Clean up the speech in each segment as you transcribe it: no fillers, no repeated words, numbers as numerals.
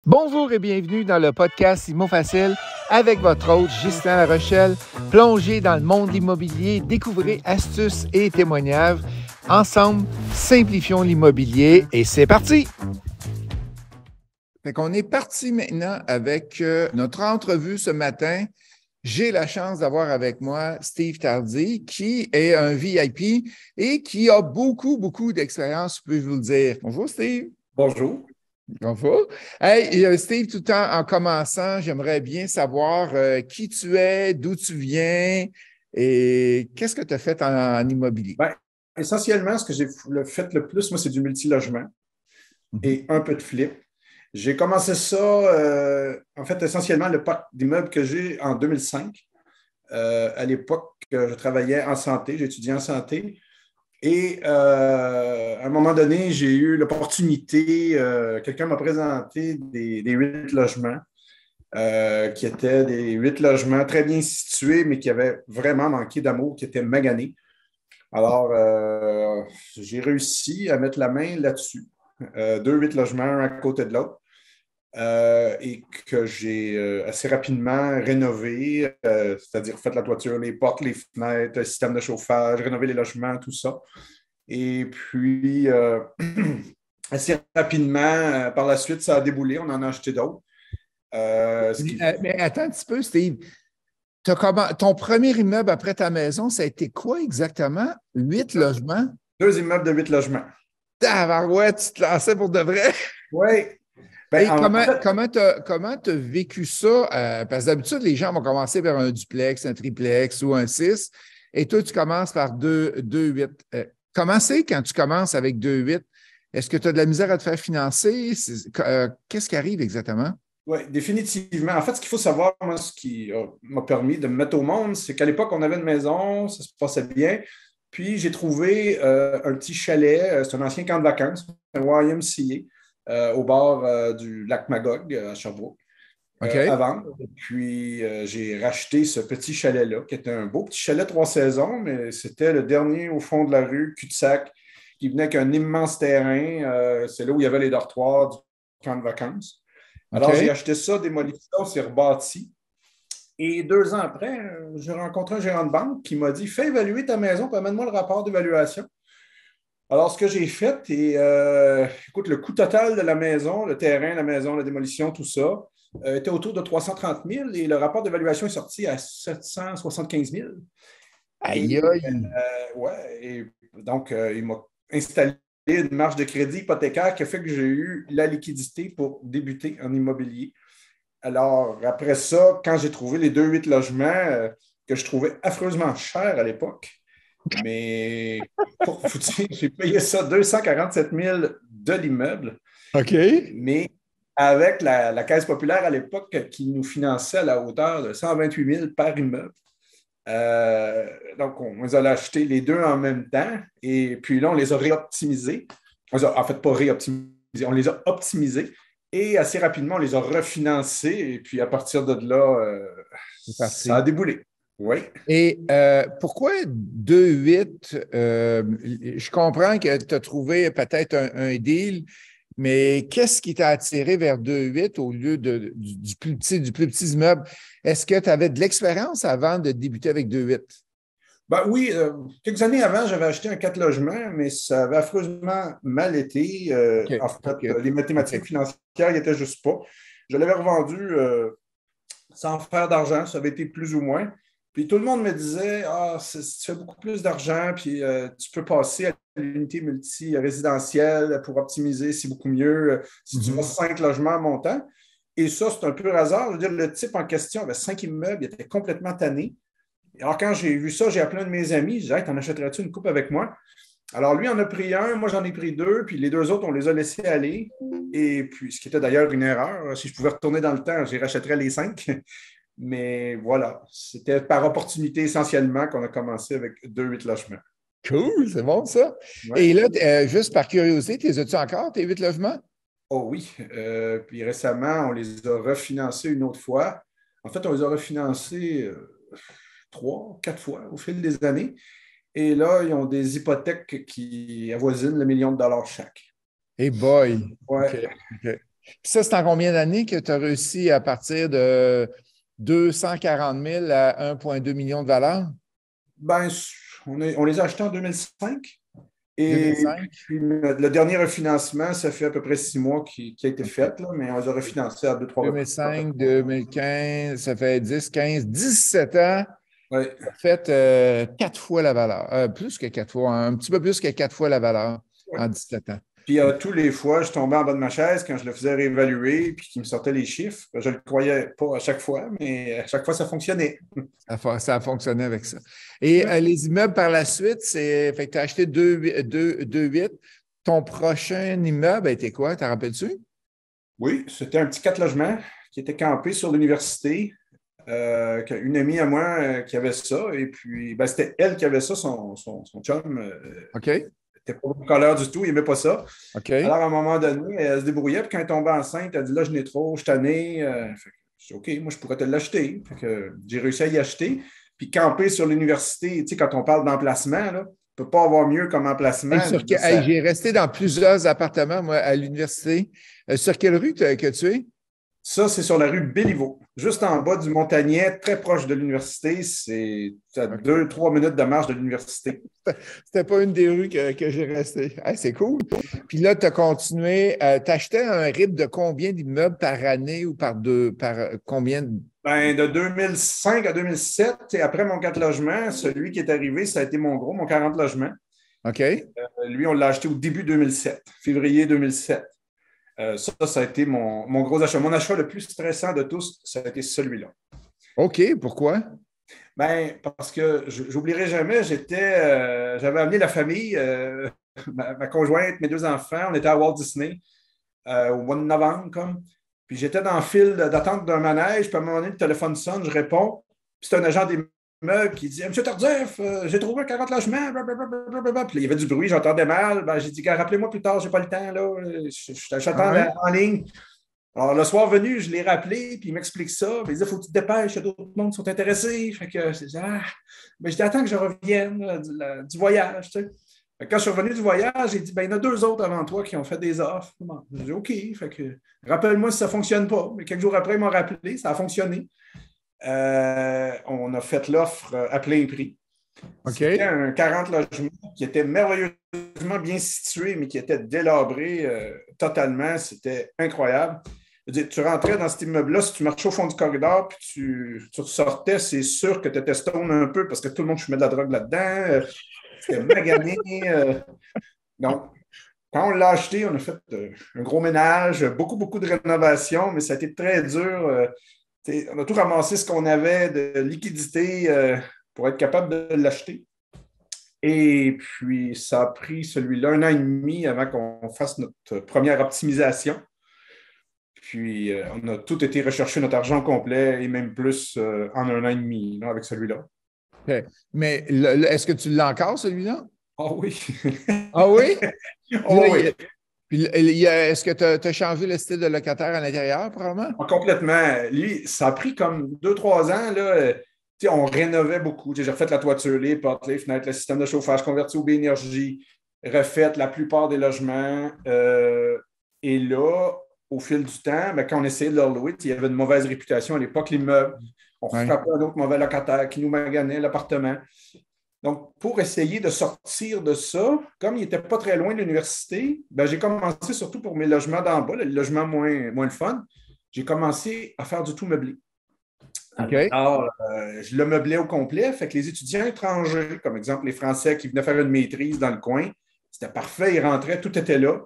Bonjour et bienvenue dans le podcast Immo Facile avec votre hôte Ghislain Larochelle. Plongez dans le monde immobilier, découvrez astuces et témoignages. Ensemble, simplifions l'immobilier et c'est parti! Fait qu'on est parti maintenant avec notre entrevue ce matin. J'ai la chance d'avoir avec moi Steve Tardy, qui est un VIP et qui a beaucoup d'expérience, peux-je vous le dire. Bonjour Steve. Bonjour. Bonjour. Hey, Steve, tout le temps en commençant, j'aimerais bien savoir qui tu es, d'où tu viens et qu'est-ce que tu as fait en immobilier? Ben, essentiellement, ce que j'ai fait le plus, moi, c'est du multilogement et un peu de flip. J'ai commencé ça, en fait, essentiellement, le parc d'immeubles que j'ai en 2005. À l'époque, je travaillais en santé, j'étudiais en santé. Et à un moment donné, j'ai eu l'opportunité, quelqu'un m'a présenté des 8 logements, qui étaient des 8 logements très bien situés, mais qui avaient vraiment manqué d'amour, qui étaient maganés. Alors, j'ai réussi à mettre la main là-dessus. 2 8 logements, un à côté de l'autre, et que j'ai assez rapidement rénové, c'est-à-dire fait la toiture, les portes, les fenêtres, le système de chauffage, rénové les logements, tout ça. Et puis, assez rapidement, par la suite, ça a déboulé, on en a acheté d'autres. Mais attends un petit peu, Steve. Ton premier immeuble après ta maison, ça a été quoi exactement? 8 logements? 2 immeubles de 8 logements. Tabarouette, tu te lançais pour de vrai? Oui. Et comment tu as vécu ça? Parce que d'habitude, les gens vont commencer par un duplex, un triplex ou un 6, et toi, tu commences par 2-8. Comment c'est quand tu commences avec 2-8? Est-ce que tu as de la misère à te faire financer? Qu'est-ce qui arrive exactement? Oui, définitivement. En fait, ce qu'il faut savoir, moi, ce qui m'a permis de me mettre au monde, c'est qu'à l'époque, on avait une maison, ça se passait bien. Puis, j'ai trouvé un petit chalet, c'est un ancien camp de vacances, un YMCA, au bord du lac Magog à Sherbrooke, à OK. vendre. Puis, j'ai racheté ce petit chalet-là, qui était un beau petit chalet 3 saisons, mais c'était le dernier au fond de la rue, cul-de-sac, qui venait avec un immense terrain. C'est là où il y avait les dortoirs du camp de vacances. Alors, j'ai OK. acheté ça, démoli ça, c'est rebâti. Et 2 ans après, j'ai rencontré un gérant de banque qui m'a dit: Fais évaluer ta maison, puis amène-moi le rapport d'évaluation. Alors, ce que j'ai fait, et écoute, le coût total de la maison, le terrain, la maison, la démolition, tout ça, était autour de 330 000 et le rapport d'évaluation est sorti à 775 000. Aïe, Et, aïe. ouais, et donc, il m'a installé une marge de crédit hypothécaire qui a fait que j'ai eu la liquidité pour débuter en immobilier. Alors, après ça, quand j'ai trouvé les 2 8 logements que je trouvais affreusement chers à l'époque, mais pour vous dire, j'ai payé ça 247 000 de l'immeuble, OK. mais avec la Caisse populaire à l'époque qui nous finançait à la hauteur de 128 000 par immeuble. Donc, on les a achetés les deux en même temps et puis là, on les a réoptimisés. En fait, pas réoptimisés, on les a optimisés et assez rapidement, on les a refinancés et puis à partir de là, C'est ça a parti. déboulé. Oui. Et pourquoi 2-8? Je comprends que tu as trouvé peut-être un deal, mais qu'est-ce qui t'a attiré vers 2-8 au lieu du plus petit immeuble? Est-ce que tu avais de l'expérience avant de débuter avec 2-8? Ben oui, quelques années avant, j'avais acheté un 4 logements, mais ça avait affreusement mal été. OK, En fait, OK, les mathématiques OK. financières n'étaient juste pas. Je l'avais revendu sans faire d'argent, ça avait été plus ou moins. Puis tout le monde me disait: Ah, tu fais beaucoup plus d'argent, puis tu peux passer à l'unité multi-résidentielle pour optimiser, c'est beaucoup mieux si tu vas Mhm. 5 logements montant. Et ça, c'est un peu hasard. Je veux dire, le type en question avait 5 immeubles, il était complètement tanné. Alors, quand j'ai vu ça, j'ai appelé un de mes amis. Je disais: Hey, t'en achèterais-tu une coupe avec moi? Alors, lui en a pris un, moi j'en ai pris deux, puis les deux autres, on les a laissés aller. Et puis, ce qui était d'ailleurs une erreur, si je pouvais retourner dans le temps, j'y rachèterais les 5. Mais voilà, c'était par opportunité essentiellement qu'on a commencé avec 2 8 logements. Cool, c'est bon ça. Ouais. Et là, juste par curiosité, tu les as-tu encore, tes 8 logements? Oh oui. Puis récemment, on les a refinancés une autre fois. En fait, on les a refinancés 3, 4 fois au fil des années. Et là, ils ont des hypothèques qui avoisinent le million de dollars chaque. Hey boy! OK, Ouais. OK. Puis ça, c'est en combien d'années que tu as réussi à partir de 240 000 à 1,2 million de valeur? Ben, on les a achetés en 2005. Et 2005? puis, le dernier refinancement, ça fait à peu près 6 mois qui a été OK. fait, là, mais on les a refinancés à 2, 3 reprises. 2005, 2015, ça fait 10, 15, 17 ans. Oui. Ça fait 4 fois la valeur. Plus que 4 fois, un petit peu plus que 4 fois la valeur en 17 ans. Puis tous les fois, je tombais en bas de ma chaise quand je le faisais réévaluer, puis qu'il me sortait les chiffres. Je ne le croyais pas à chaque fois, mais à chaque fois, ça fonctionnait. Ça a fonctionné avec ça. Et les immeubles par la suite, fait que tu as acheté 2,8. Ton prochain immeuble a été quoi? T'en rappelles-tu? Oui, c'était un petit 4 logements qui était campé sur l'université. Une amie à moi qui avait ça, et puis ben, c'était elle qui avait ça, son chum. OK. N'était pas colère du tout, il n'aimait pas ça. OK. Alors, à un moment donné, elle se débrouillait, puis quand elle tombait enceinte, elle dit là, je n'ai trop, je suis tanné. Je dis OK, moi, je pourrais te l'acheter. J'ai réussi à y acheter. Puis camper sur l'université, tu sais, quand on parle d'emplacement, là, on ne peut pas avoir mieux comme emplacement. Hey, j'ai resté dans plusieurs appartements, moi, à l'université. Sur quelle rue que tu es? Ça, c'est sur la rue Béliveau, juste en bas du Montagnet, très proche de l'université. C'est à 2-3 minutes de marche de l'université. C'était pas une des rues que j'ai resté. Hey, c'est cool. Puis là, tu as continué. Tu achetais un rythme de combien d'immeubles par année ou par combien de. Ben, de 2005 à 2007, et après mon 4 logements, celui qui est arrivé, ça a été mon 40 logements. OK. Lui, on l'a acheté au début 2007, février 2007. Ça a été mon gros achat. Mon achat le plus stressant de tous, ça a été celui-là. OK. Pourquoi? Ben, parce que j'oublierai jamais, j'avais amené la famille, ma conjointe, mes 2 enfants, on était à Walt Disney au mois de novembre, comme. Puis j'étais dans le fil d'attente d'un manège, puis à un moment donné, le téléphone sonne, je réponds, puis c'est un agent d'immeuble qui dit Monsieur Tardif, j'ai trouvé un 40 logements, blablabla. Puis il y avait du bruit, j'entendais mal. Ben, j'ai dit rappelez-moi plus tard, j'ai pas le temps, là. J'attends en ligne. Alors, le soir venu, je l'ai rappelé, puis il m'explique ça. Il disait, faut que tu te dépêches, il y a d'autres mondes qui sont intéressés. Fait que je dis, mais je dis, attends que je revienne du voyage, tu sais. Quand je suis revenu du voyage, j'ai dit, ben, il y en a 2 autres avant toi qui ont fait des offres. Bon, j'ai dit, OK, fait que rappelle-moi si ça ne fonctionne pas. Mais quelques jours après, ils m'ont rappelé, ça a fonctionné. On a fait l'offre à plein prix. OK. C'était un 40 logements qui était merveilleusement bien situé, mais qui était délabré totalement. C'était incroyable. Tu rentrais dans cet immeuble-là, si tu marchais au fond du corridor, puis tu ressortais, c'est sûr que tu étais stone un peu parce que tout le monde fumait de la drogue là-dedans. C'était magané. Donc, quand on l'a acheté, on a fait un gros ménage, beaucoup, beaucoup de rénovations, mais ça a été très dur. On a tout ramassé ce qu'on avait de liquidité pour être capable de l'acheter. Et puis, ça a pris celui-là 1 an et demi avant qu'on fasse notre première optimisation. Puis, on a tout été rechercher notre argent complet et même plus en 1 an et demi là, avec celui-là. Okay. Mais est-ce que tu l'as encore, celui-là? Ah oui. Ah oui? Oh, oui. Est-ce que tu as changé le style de locataire à l'intérieur, probablement? Ah, complètement. Lui, ça a pris comme 2-3 ans. Là, on rénovait beaucoup. J'ai refait la toiture, les portes, les fenêtres, le système de chauffage converti au B-énergie, refait la plupart des logements. Et là, au fil du temps, ben, quand on essayait de leur louer, il y avait une mauvaise réputation à l'époque, l'immeuble. On frappait un autre mauvais locataire qui nous maganait l'appartement. Donc, pour essayer de sortir de ça, comme il n'était pas très loin de l'université, ben, j'ai commencé surtout pour mes logements d'en bas, les logements moins le fun, j'ai commencé à faire du tout meublé. Okay. Alors, je le meublais au complet. Fait que les étudiants étrangers, comme exemple les Français qui venaient faire une maîtrise dans le coin, c'était parfait, ils rentraient, tout était là.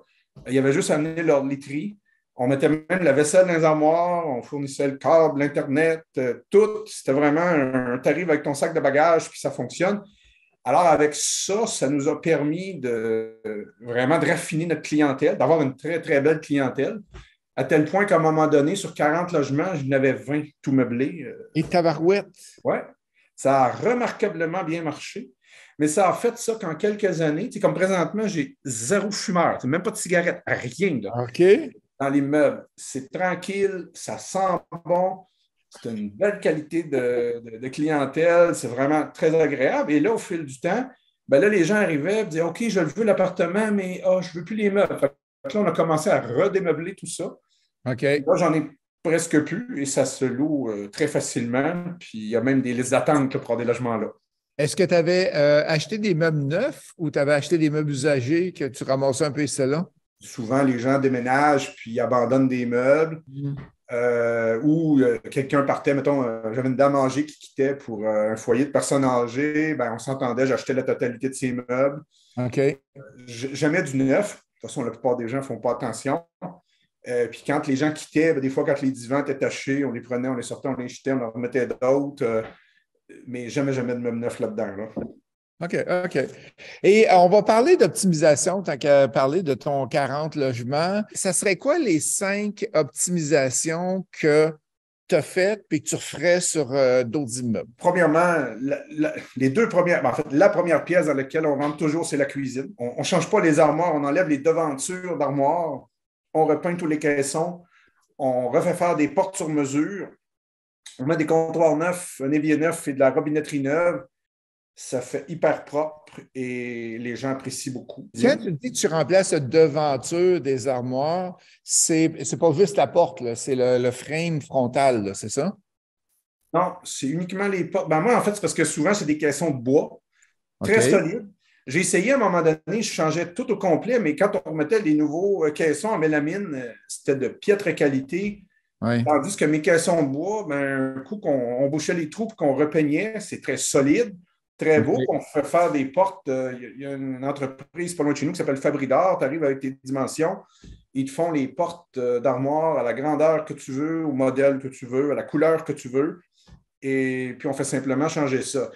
Il y avait juste à amener leur literie. On mettait même la vaisselle dans les armoires, on fournissait le câble, l'Internet, tout. C'était vraiment tu arrives avec ton sac de bagages, puis ça fonctionne. Alors, avec ça, ça nous a permis vraiment de raffiner notre clientèle, d'avoir une très, très belle clientèle, à tel point qu'à un moment donné, sur 40 logements, je n'avais 20 tout meublés. Et tabarouette. Oui, ça a remarquablement bien marché. Mais ça a fait ça qu'en quelques années, comme présentement, j'ai 0 fumeur, même pas de cigarette, rien là, OK. dans l'immeuble. C'est tranquille, ça sent bon. C'est une belle qualité de clientèle. C'est vraiment très agréable. Et là, au fil du temps, ben là, les gens arrivaient et disaient OK, je veux l'appartement, mais je ne veux plus les meubles. Fait que là, on a commencé à redémeubler tout ça. OK. Là, j'en ai presque plus et ça se loue très facilement. Puis il y a même des listes d'attente là, pour des logements-là. Est-ce que tu avais acheté des meubles neufs ou tu avais acheté des meubles usagés que tu ramassais un peu ici là? Souvent, les gens déménagent puis abandonnent des meubles. Ou quelqu'un partait, mettons, j'avais une dame âgée qui quittait pour un foyer de personnes âgées, ben, on s'entendait, j'achetais la totalité de ses meubles. OK. Jamais du neuf. De toute façon, la plupart des gens ne font pas attention. Puis quand les gens quittaient, ben, des fois, quand les divans étaient tachés, on les prenait, on les sortait, on les jetait, on en remettait d'autres. Mais jamais, jamais de meubles neufs là-dedans. Là. OK, OK. Et on va parler d'optimisation, tant qu'à parler de ton 40 logements. Ça serait quoi les 5 optimisations que tu as faites et que tu referais sur d'autres immeubles? Premièrement, les deux premières, ben, en fait, la première pièce dans laquelle on rentre toujours, c'est la cuisine. On ne change pas les armoires, on enlève les devantures d'armoires, on repeint tous les caissons, on refait faire des portes sur mesure, on met des comptoirs neufs, un évier neuf et de la robinetterie neuve. Ça fait hyper propre et les gens apprécient beaucoup. Quand tu dis que tu remplaces la devanture des armoires, c'est pas juste la porte, là, c'est le frame frontal, là, c'est ça? Non, c'est uniquement les portes. Ben moi, en fait, c'est parce que souvent, c'est des caissons de bois très OK. solides. J'ai essayé à un moment donné, je changeais tout au complet, mais quand on remettait les nouveaux caissons en mélamine, c'était de piètre qualité. Oui. Tandis que mes caissons de bois, ben, un coup qu'on bouchait les trous et qu'on repeignait, c'est très solide, très beau. OK. On fait faire des portes. Il y a une entreprise pas loin de chez nous qui s'appelle Fabridor. Tu arrives avec tes dimensions. Ils te font les portes d'armoire à la grandeur que tu veux, au modèle que tu veux, à la couleur que tu veux. Et puis, on fait simplement changer ça.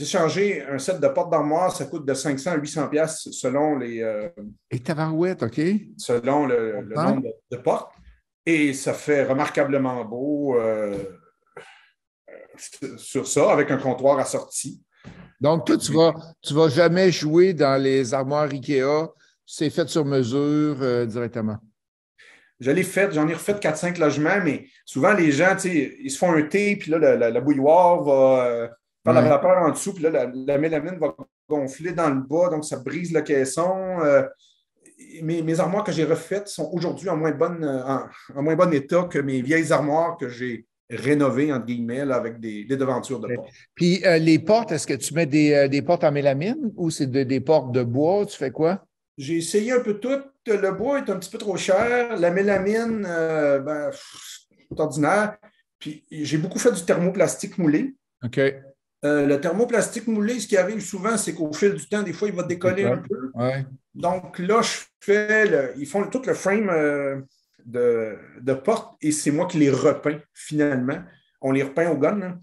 Changer un set de portes d'armoire, ça coûte de 500 à 800 pièces Et tabarouette, OK? selon le nombre de portes. Et ça fait remarquablement beau sur ça, avec un comptoir assorti. Donc, toi, tu vas jamais jouer dans les armoires IKEA. C'est fait sur mesure directement. Je l'ai fait, j'en ai refait 4-5 logements, mais souvent les gens, ils se font un thé, puis là, la bouilloire va faire la Ouais. vapeur en dessous, puis là, la mélamine va gonfler dans le bas, donc ça brise le caisson. Mes armoires que j'ai refaites sont aujourd'hui en moins bon état que mes vieilles armoires que j'ai rénovées, entre guillemets, là, avec des devantures de OK. porte. Puis les portes, est-ce que tu mets des portes en mélamine ou c'est des portes de bois? Tu fais quoi? J'ai essayé un peu tout. Le bois est un petit peu trop cher. La mélamine, c'est ordinaire. Puis j'ai beaucoup fait du thermoplastique moulé. OK. Le thermoplastique moulé, ce qui arrive souvent, c'est qu'au fil du temps, des fois, il va décoller un peu. Ouais. Donc là, ils font tout le frame de porte et c'est moi qui les repeins finalement. On les repeint au gun là,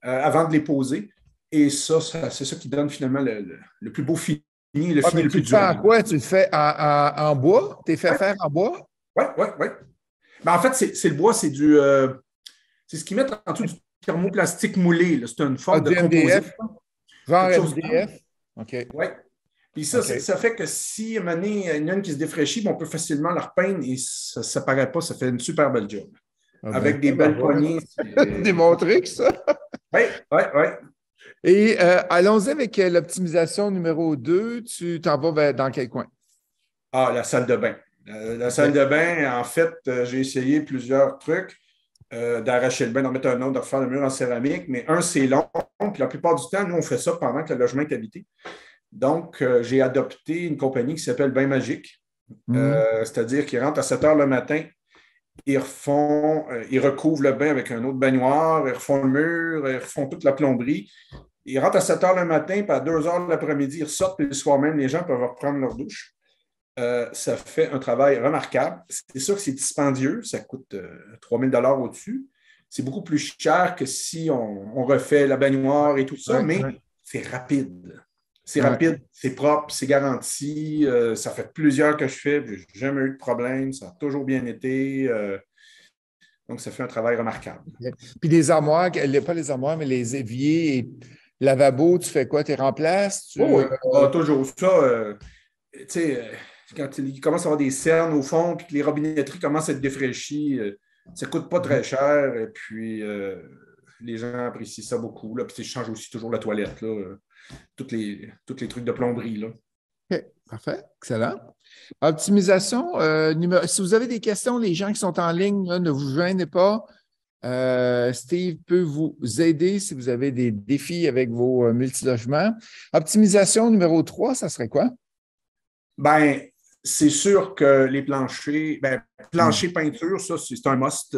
avant de les poser. Et c'est ça qui donne finalement le plus beau fini, le Ah, fini mais le tu plus le fais en durable. quoi? Tu le fais en bois? Tu es fait Oui, faire en bois? oui, oui. Ouais. Ben, en fait, c'est le bois, c'est ce qu'ils mettent en dessous du thermoplastique moulé. Là. C'est une Ah, forme de du composite, MDF? Genre quelque chose comme ça. MDF? OK. Oui. Puis OK. ça fait que si à un moment donné, il y en a une qui se défraîchit, ben, on peut facilement la repeindre et ça ne paraît pas. Ça fait une super belle job. Ah ben, Avec des belles tabarouette. poignées. Démontré que ça. Oui, oui, oui. Et allons-y avec l'optimisation numéro 2. Tu t'en vas dans quel coin? Ah, la salle de bain. La salle OK. de bain, en fait, j'ai essayé plusieurs trucs d'arracher le bain, d'en mettre un autre, de refaire le mur en céramique, mais c'est long. Puis la plupart du temps, nous, on fait ça pendant que le logement est habité. Donc, j'ai adopté une compagnie qui s'appelle Bain Magique. Hmm. C'est-à-dire qu'ils rentrent à 7 heures le matin, ils recouvrent le bain avec un autre baignoire, ils refont le mur, ils refont toute la plomberie. Ils rentrent à 7 heures le matin, puis à 2 heures l'après-midi, ils ressortent, puis le soir même, les gens peuvent reprendre leur douche. Ça fait un travail remarquable. C'est sûr que c'est dispendieux, ça coûte 3 000 au-dessus. C'est beaucoup plus cher que si on refait la baignoire et tout ça, Ouais, mais ouais, c'est rapide. C'est ouais. rapide, c'est propre, c'est garanti. Ça fait plusieurs que je fais, j'ai jamais eu de problème, ça a toujours bien été. Donc, ça fait un travail remarquable. OK. Puis les armoires, pas les armoires, mais les éviers et lavabo, tu fais quoi? Tu les remplaces? Oh, oui, ah, toujours ça. Tu sais, quand il commence à avoir des cernes au fond, puis que les robinetteries commencent à être défraîchies, ça ne coûte pas très cher. Et puis, les gens apprécient ça beaucoup. Là. Puis, je change aussi toujours la toilette, là, tous les trucs de plomberie. Là. OK. Parfait, excellent. Optimisation, si vous avez des questions, les gens qui sont en ligne, là, ne vous gênez pas. Steve peut vous aider si vous avez des défis avec vos multilogements. Optimisation numéro 3, ça serait quoi? Ben, c'est sûr que les planchers, plancher peinture, ça, c'est un must.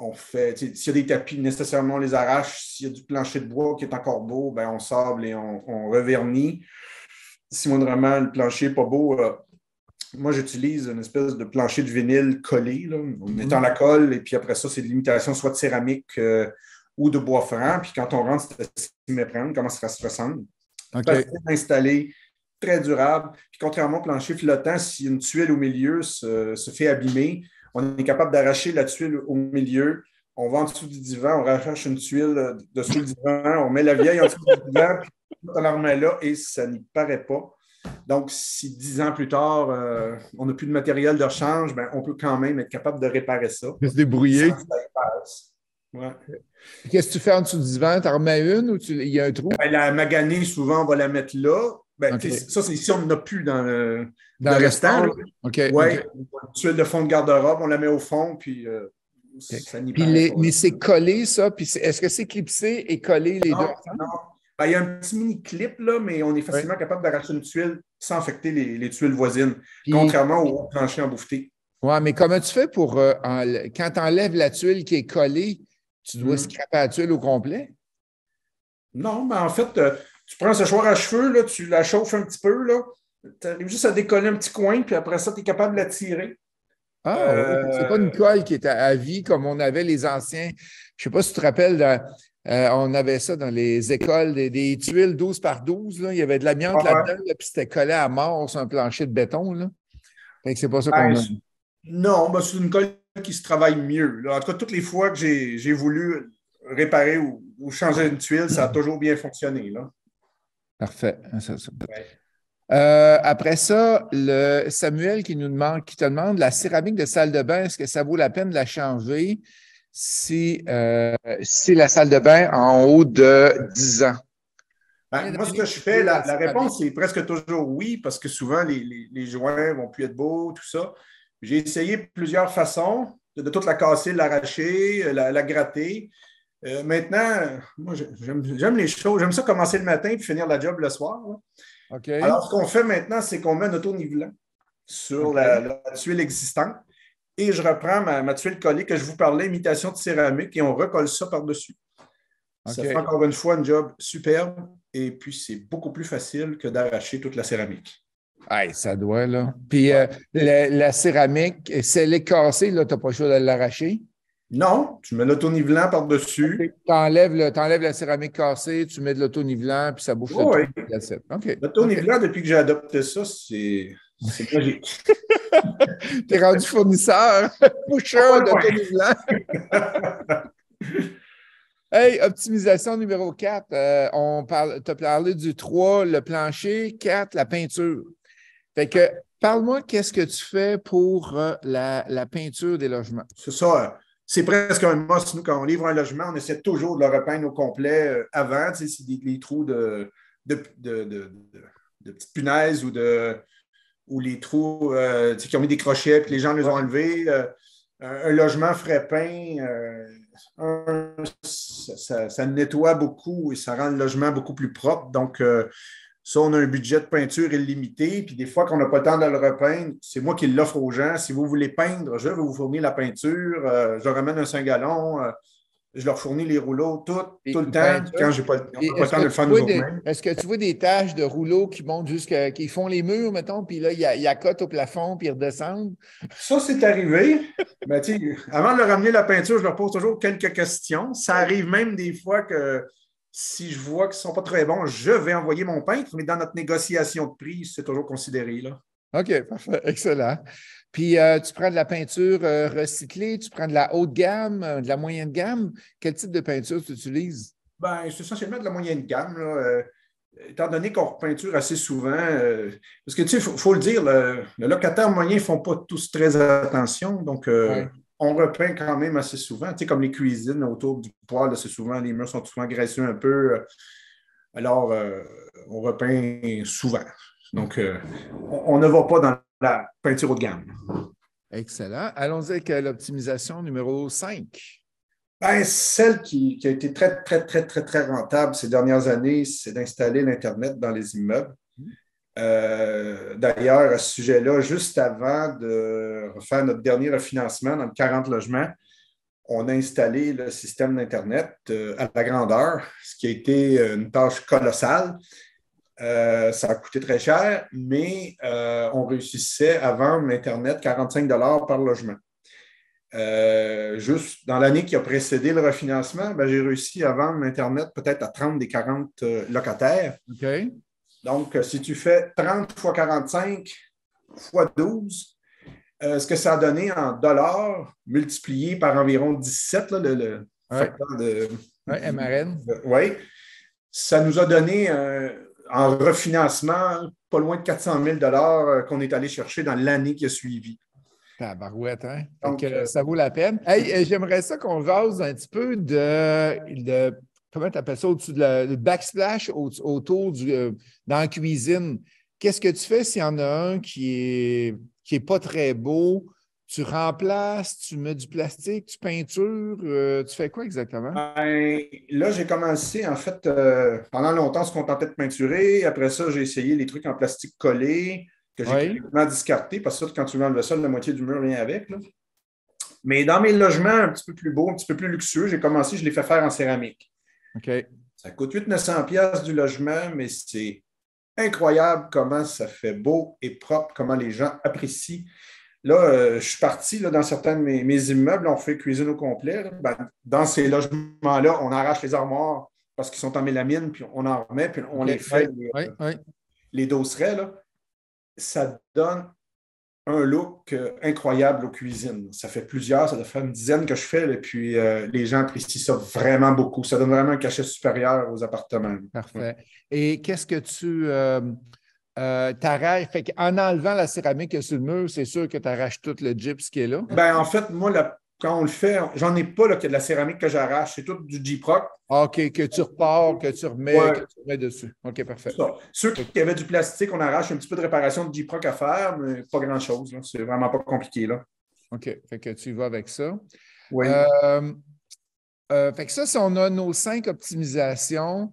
On fait, s'il y a des tapis, nécessairement, on les arrache. S'il y a du plancher de bois qui est encore beau, ben, on sable et on revernit. Si moindrement le plancher n'est pas beau, moi, j'utilise une espèce de plancher de vinyle collé, là, en mettant la colle, et puis après ça, c'est de l'imitation soit de céramique ou de bois franc. Puis quand on rentre, c'est à méprendre, comment ça se ressemble. Okay. Facile à installer, très durable. Puis contrairement au plancher flottant, si une tuile au milieu se fait abîmer, on est capable d'arracher la tuile au milieu. On va en dessous du divan, on arrache une tuile dessous le divan, on met la vieille en dessous du divan, puis on la remet là et ça n'y paraît pas. Donc, si 10 ans plus tard, on n'a plus de matériel de rechange, ben, on peut quand même être capable de réparer ça. De se débrouiller. Ouais. Qu'est-ce que tu fais en dessous du divan? Tu en remets une ou il y a un trou? Ben, la maganée, souvent, on va la mettre là. Ben, okay. Ça, c'est si on n'en a plus dans le restant. Okay. Oui, une tuile de fond de garde-robe, on la met au fond, puis ça n'y paraît pas. Mais c'est collé, ça? Puis est-ce que c'est clipsé et collé les deux? Non. Ben, il y a un petit mini-clip, là, mais on est facilement capable d'arracher une tuile sans affecter les tuiles voisines, contrairement au plancher embouffeté. Oui, mais comment tu fais pour, quand tu enlèves la tuile qui est collée, tu dois scraper la tuile au complet? Non, mais en fait, tu prends un séchoir à cheveux, là, tu la chauffes un petit peu, tu arrives juste à décoller un petit coin, puis après ça, tu es capable de la tirer. C'est pas une colle qui est à vie comme on avait les anciens. Je ne sais pas si tu te rappelles, on avait ça dans les écoles, des tuiles 12 par 12. Là. Il y avait de l'amiante là-dedans, là, puis c'était collé à mort sur un plancher de béton. Là. Fait que c'est pas ça qu'on a. Non, c'est une colle qui se travaille mieux. Là. En tout cas, toutes les fois que j'ai voulu réparer ou changer une tuile, ça a toujours bien fonctionné. Là. Parfait. Après ça, le Samuel qui te demande la céramique de salle de bain, est-ce que ça vaut la peine de la changer si la salle de bain en haut de 10 ans? Moi, ce que je fais, la réponse est presque toujours oui, parce que souvent, les joints ne vont plus être beaux, tout ça. J'ai essayé plusieurs façons de toute la casser, l'arracher, la gratter. Maintenant, moi, j'aime les choses. J'aime ça commencer le matin et finir la job le soir. Okay. Alors, ce qu'on fait maintenant, c'est qu'on met un auto-nivelant sur la tuile existante et je reprends ma tuile collée que je vous parlais, imitation de céramique, et on recolle ça par-dessus. Ça fait encore une fois un job superbe et puis c'est beaucoup plus facile que d'arracher toute la céramique. Hey, ça doit, là. Puis la céramique, si elle est cassée, là, tu n'as pas le choix de l'arracher? Non, tu mets l'auto-nivelant par-dessus. Tu enlèves la céramique cassée, tu mets de l'auto-nivelant, puis ça bouge le tout. L'auto-nivelant, depuis que j'ai adopté ça, c'est magique. Tu es rendu fournisseur, boucheur d'auto-nivelant. Hey, optimisation numéro 4. Tu as parlé du 3, le plancher, 4, la peinture. Fait que, parle-moi, qu'est-ce que tu fais pour la peinture des logements? C'est ça. C'est presque un must. Nous, quand on livre un logement, on essaie toujours de le repeindre au complet avant. Tu sais, c'est des trous de petites punaises ou les trous qui ont mis des crochets et les gens les ont enlevés. Un logement frais peint, ça nettoie beaucoup et ça rend le logement beaucoup plus propre. Donc, ça, on a un budget de peinture illimité. Puis des fois qu'on n'a pas le temps de le repeindre, c'est moi qui l'offre aux gens. Si vous voulez peindre, je vais vous fournir la peinture. Je leur ramène un 5 gallons. Je leur fournis les rouleaux tout le temps quand je n'ai pas le temps de le faire nous-mêmes. Est-ce que tu vois des taches de rouleaux qui montent qui font les murs, mettons, puis là, il accotent au plafond, puis ils redescendent? Ça, c'est arrivé. Mais avant de leur ramener la peinture, je leur pose toujours quelques questions. Ça arrive même des fois que si je vois qu'ils ne sont pas très bons, je vais envoyer mon peintre, mais dans notre négociation de prix, c'est toujours considéré. Là. OK, parfait, excellent. Puis, tu prends de la peinture recyclée, tu prends de la haute gamme, de la moyenne gamme. Quel type de peinture tu utilises? C'est essentiellement de la moyenne gamme. Là. Étant donné qu'on repeinture assez souvent, parce que, il faut le dire, le locataire moyen ne font pas tous très attention. Donc, on repeint quand même assez souvent. Comme les cuisines autour du poêle, c'est souvent, les murs sont souvent graisseux un peu. Alors, on repeint souvent. Donc, on ne va pas dans la peinture haut de gamme. Excellent. Allons-y avec l'optimisation numéro 5. Ben, celle qui a été très, très, très, très, très rentable ces dernières années, c'est d'installer l'Internet dans les immeubles. D'ailleurs, à ce sujet-là, juste avant de refaire notre dernier refinancement dans le 40 logements, on a installé le système d'Internet à la grandeur, ce qui a été une tâche colossale. Ça a coûté très cher, mais on réussissait à vendre l'Internet 45 par logement. Juste dans l'année qui a précédé le refinancement, ben, j'ai réussi à vendre l'Internet peut-être à 30 des 40 locataires. OK. Donc, si tu fais 30 fois 45 fois 12, ce que ça a donné en dollars multiplié par environ 17, là, le facteur de. Oui, MRN. Oui, ça nous a donné en refinancement pas loin de 400 000 qu'on est allé chercher dans l'année qui a suivi. Tabarouette, hein? Donc, ça vaut la peine. Hey, j'aimerais ça qu'on jase un petit peu de comment tu appelles ça, au-dessus de le backsplash autour dans la cuisine. Qu'est-ce que tu fais s'il y en a un qui est pas très beau? Tu remplaces, tu mets du plastique, tu peintures, tu fais quoi exactement? Ben, là, j'ai commencé, en fait, pendant longtemps, on se contentait de peinturer. Après ça, j'ai essayé les trucs en plastique collé que j'ai complètement discarté parce que quand tu enlèves ça, la moitié du mur vient avec. Là. Mais dans mes logements un petit peu plus beaux, un petit peu plus luxueux, j'ai commencé, je les fais faire en céramique. OK. Ça coûte 800-900$ du logement, mais c'est incroyable comment ça fait beau et propre, comment les gens apprécient. Là, je suis parti là, dans certains de mes immeubles, on fait cuisine au complet. Ben, dans ces logements-là, on arrache les armoires parce qu'ils sont en mélamine, puis on en remet, puis on les fait, les dosserets. Là. Ça donne un look incroyable aux cuisines. Ça fait ça doit faire une dizaine que je fais, et puis les gens apprécient ça vraiment beaucoup. Ça donne vraiment un cachet supérieur aux appartements. Parfait. Ouais. Et qu'est-ce que tu t'arraches? En enlevant la céramique sur le mur, c'est sûr que tu arraches tout le gyps qui est là? Ben, en fait, moi, quand on le fait, j'en ai pas là, que de la céramique que j'arrache. C'est tout du G-Proc. OK, que tu repars, que tu remets dessus. OK, parfait. Ceux qui avaient du plastique, on arrache un petit peu de réparation de G-Proc à faire, mais pas grand-chose. C'est vraiment pas compliqué. Là. OK, fait que tu y vas avec ça. Oui. Fait que ça, si on a nos 5 optimisations,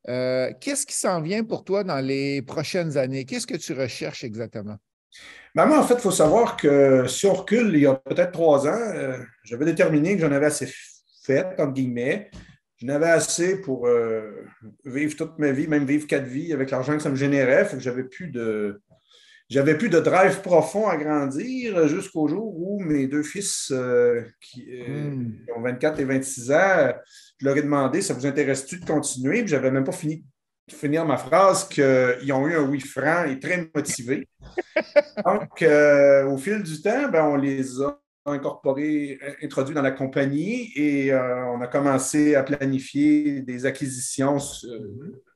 qu'est-ce qui s'en vient pour toi dans les prochaines années? Qu'est-ce que tu recherches exactement? Ben moi, en fait, il faut savoir que si on recule, il y a peut-être 3 ans, j'avais déterminé que j'en avais assez fait, entre guillemets. J'en avais assez pour vivre toute ma vie, même vivre 4 vies avec l'argent que ça me générait. Fait que j'avais plus de drive profond à grandir jusqu'au jour où mes 2 fils qui ont 24 et 26 ans, je leur ai demandé, ça vous intéresse-tu de continuer? Puis je n'avais même pas fini de finir ma phrase qu'ils ont eu un oui franc et très motivé. Donc, au fil du temps, ben, on les a introduits dans la compagnie et on a commencé à planifier des acquisitions,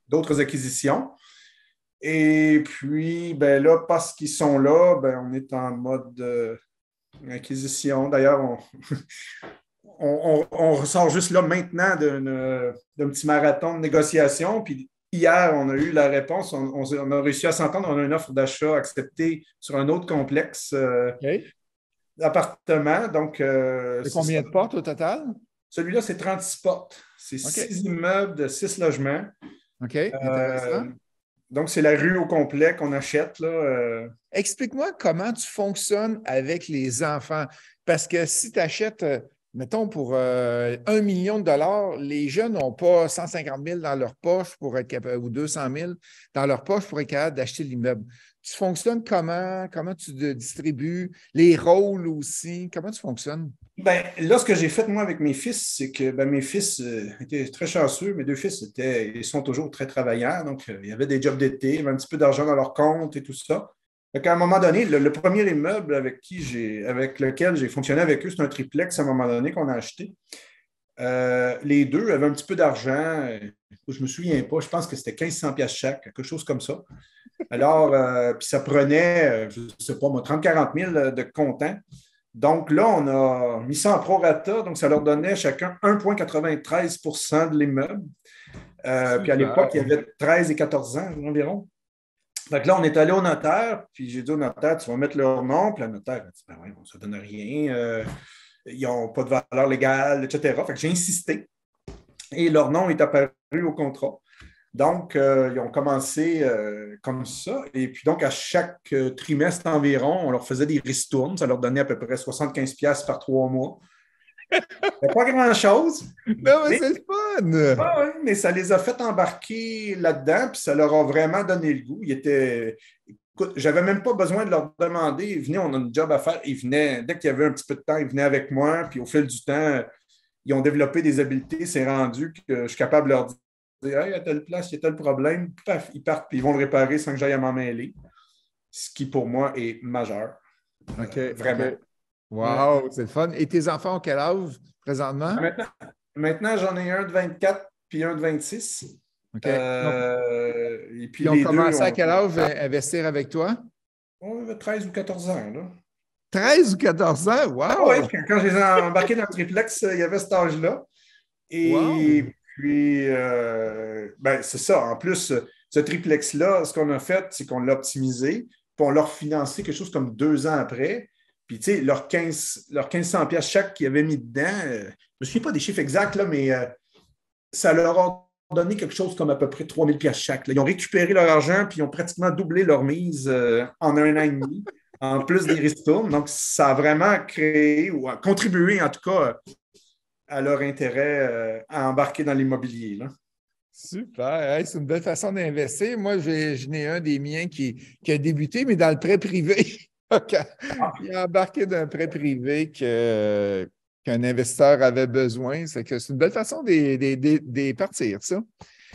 d'autres acquisitions. Et puis, ben là, parce qu'ils sont là, ben, on est en mode acquisition. D'ailleurs, on ressort juste là maintenant d'un petit marathon de négociation. Puis hier, on a eu la réponse. On a réussi à s'entendre. On a une offre d'achat acceptée sur un autre complexe d'appartements. Donc, c'est combien de portes au total? Celui-là, c'est 36 portes. C'est 6 immeubles de 6 logements. OK, intéressant. Donc, c'est la rue au complet qu'on achète. Là, Explique-moi comment tu fonctionnes avec les enfants. Parce que si tu achètes, mettons, pour 1 million de dollars, les jeunes n'ont pas 150 000 dans leur poche pour être capable, ou 200 000 dans leur poche pour être capable d'acheter l'immeuble. Tu fonctionnes comment? Comment tu distribues les rôles aussi? Comment tu fonctionnes? Ben, là, ce que j'ai fait, moi, avec mes fils, c'est que mes fils étaient très chanceux. Mes 2 fils ils sont toujours très travaillants. Donc, il y avait des jobs d'été, il y avait un petit peu d'argent dans leur compte et tout ça. Donc, à un moment donné, le premier immeuble avec lequel j'ai fonctionné avec eux, c'est un triplex à un moment donné qu'on a acheté. Les 2 avaient un petit peu d'argent. Je ne me souviens pas, je pense que c'était 1500$ chaque, quelque chose comme ça. Alors, puis ça prenait, je ne sais pas, moi, 30-40 000 de comptant. Donc là, on a mis ça en prorata, donc ça leur donnait chacun 1,93 % de l'immeuble. Puis à l'époque, il y avait 13 et 14 ans environ. Fait que là, on est allé au notaire, puis j'ai dit au notaire, tu vas mettre leur nom. Puis le notaire a dit, ben oui, ça ne donne rien. Ils n'ont pas de valeur légale, etc. Fait que j'ai insisté. Et leur nom est apparu au contrat. Donc, ils ont commencé comme ça. Et puis, donc, à chaque trimestre environ, on leur faisait des ristournes. Ça leur donnait à peu près 75$ par 3 mois. C'est pas grand-chose. Non, mais c'est le fun! Ah ouais, mais ça les a fait embarquer là-dedans, puis ça leur a vraiment donné le goût. Écoute, j'avais même pas besoin de leur demander. Venez, on a un job à faire. Ils venaient, dès qu'il y avait un petit peu de temps, ils venaient avec moi. Puis au fil du temps, ils ont développé des habiletés. C'est rendu que je suis capable de leur dire hey, à telle place, il y a tel problème. Paf, ils partent, puis ils vont le réparer sans que j'aille à m'en mêler. Ce qui, pour moi, est majeur. OK. Vraiment. OK. Wow, c'est le fun. Et tes enfants ont quel âge présentement? Maintenant, j'en ai un de 24 puis un de 26. OK. Et puis Ils ont les commencé deux à quel âge à investir avec toi? On avait 13 ou 14 ans. Là. 13 ou 14 ans? Oui, Wow! quand je les ai embarqués dans le triplex, il y avait cet âge-là. Wow! Et puis, ben, c'est ça. En plus, ce triplex-là, ce qu'on a fait, c'est qu'on l'a optimisé, puis on l'a refinancé quelque chose comme 2 ans après. Puis, tu sais, leurs 1500$ chaque qu'ils avaient mis dedans, je ne me souviens pas des chiffres exacts, là, mais ça leur a donné quelque chose comme à peu près 3000$ chaque. Là. Ils ont récupéré leur argent, puis ils ont pratiquement doublé leur mise en 1 an et demi, en plus des ristournes. Donc, ça a vraiment créé ou a contribué, en tout cas, à leur intérêt à embarquer dans l'immobilier. Là. Super! Hey, c'est une belle façon d'investir. Moi, j'en ai un des miens qui a débuté, mais dans le prêt privé. Il a embarqué d'un prêt privé qu'un investisseur avait besoin. C'est une belle façon de partir, ça.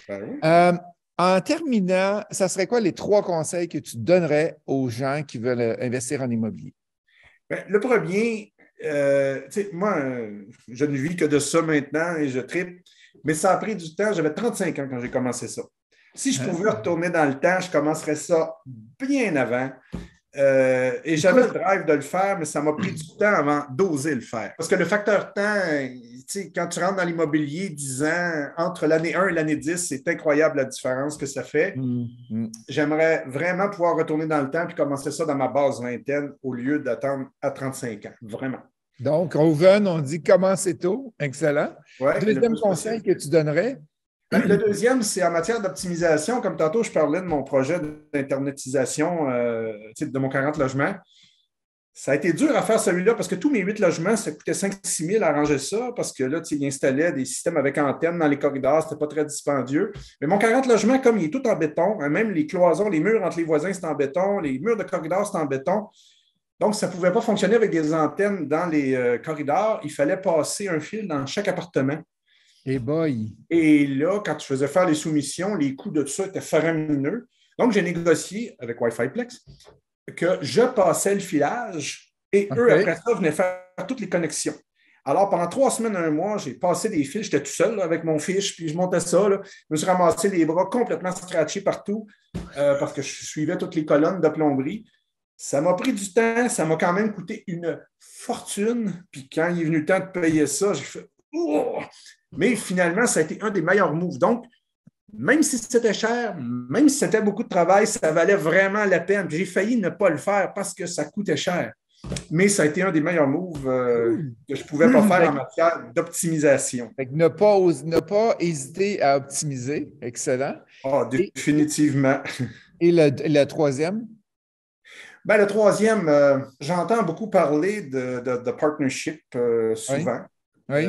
Ben oui. En terminant, ça serait quoi les 3 conseils que tu donnerais aux gens qui veulent investir en immobilier? Ben, le premier, moi, je ne vis que de ça maintenant et je tripe, mais ça a pris du temps. J'avais 35 ans quand j'ai commencé ça. Si je pouvais retourner dans le temps, je commencerais ça bien avant. Et j'avais le drive de le faire, mais ça m'a pris du temps avant d'oser le faire. Parce que le facteur temps, quand tu rentres dans l'immobilier 10 ans, entre l'année 1 et l'année 10, c'est incroyable la différence que ça fait. J'aimerais vraiment pouvoir retourner dans le temps et commencer ça dans ma base vingtaine au lieu d'attendre à 35 ans. Vraiment. Donc, on dit commencer tôt. Excellent. Ouais, Deuxième conseil que tu donnerais? Le deuxième, c'est en matière d'optimisation. Comme tantôt, je parlais de mon projet d'internetisation de mon 40 logements. Ça a été dur à faire celui-là parce que tous mes 8 logements, ça coûtait 5-6 000 à arranger ça parce que là, il installait des systèmes avec antennes dans les corridors. C'était pas très dispendieux. Mais mon 40 logements, comme il est tout en béton, même les cloisons, les murs entre les voisins, c'est en béton. Les murs de corridors, c'est en béton. Donc, ça ne pouvait pas fonctionner avec des antennes dans les corridors. Il fallait passer un fil dans chaque appartement. Et boy! Et là, quand je faisais faire les soumissions, les coûts de tout ça étaient faramineux. Donc, j'ai négocié avec Wi-Fi Plex que je passais le filage et eux, après ça, venaient faire toutes les connexions. Alors, pendant 3 semaines, 1 mois, j'ai passé des fils. J'étais tout seul là, avec mon fiche, puis je montais ça. Là. Je me suis ramassé les bras complètement scratchés partout parce que je suivais toutes les colonnes de plomberie. Ça m'a pris du temps. Ça m'a quand même coûté une fortune. Puis quand il est venu le temps de payer ça, j'ai fait « Oh! » Mais finalement, ça a été un des meilleurs moves. Donc, même si c'était cher, même si c'était beaucoup de travail, ça valait vraiment la peine. J'ai failli ne pas le faire parce que ça coûtait cher. Mais ça a été un des meilleurs moves que je ne pouvais pas faire en matière d'optimisation. Ne pas hésiter à optimiser. Excellent. Ah, définitivement. Et le troisième? Ben, le troisième, j'entends beaucoup parler de partnership souvent. Oui.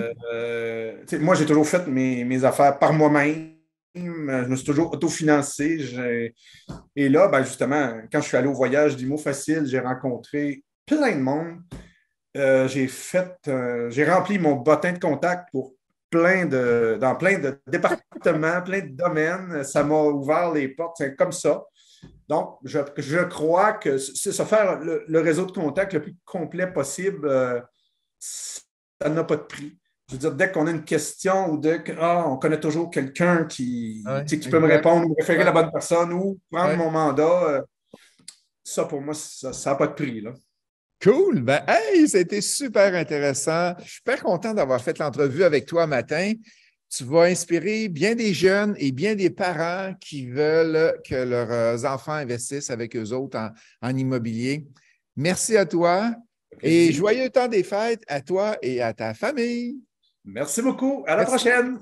Moi, j'ai toujours fait mes affaires par moi-même. Je me suis toujours autofinancé. Et là, ben, justement, quand je suis allé au voyage d'Imo Facile, j'ai rencontré plein de monde. J'ai rempli mon bottin de contact pour dans plein de départements, plein de domaines. Ça m'a ouvert les portes. C'est comme ça. Donc, je crois que c'est se faire le réseau de contacts le plus complet possible, ça n'a pas de prix. Je veux dire, dès qu'on a une question ou on connaît toujours quelqu'un qui peut me répondre ou référer la bonne personne ou prendre mon mandat, ça, pour moi, ça n'a pas de prix. Là. Cool. Ben, hey, ça a été super intéressant. Je suis super content d'avoir fait l'entrevue avec toi matin. tu vas inspirer bien des jeunes et bien des parents qui veulent que leurs enfants investissent avec eux autres en immobilier. Merci à toi et joyeux temps des fêtes à toi et à ta famille. Merci beaucoup. À la Merci. prochaine.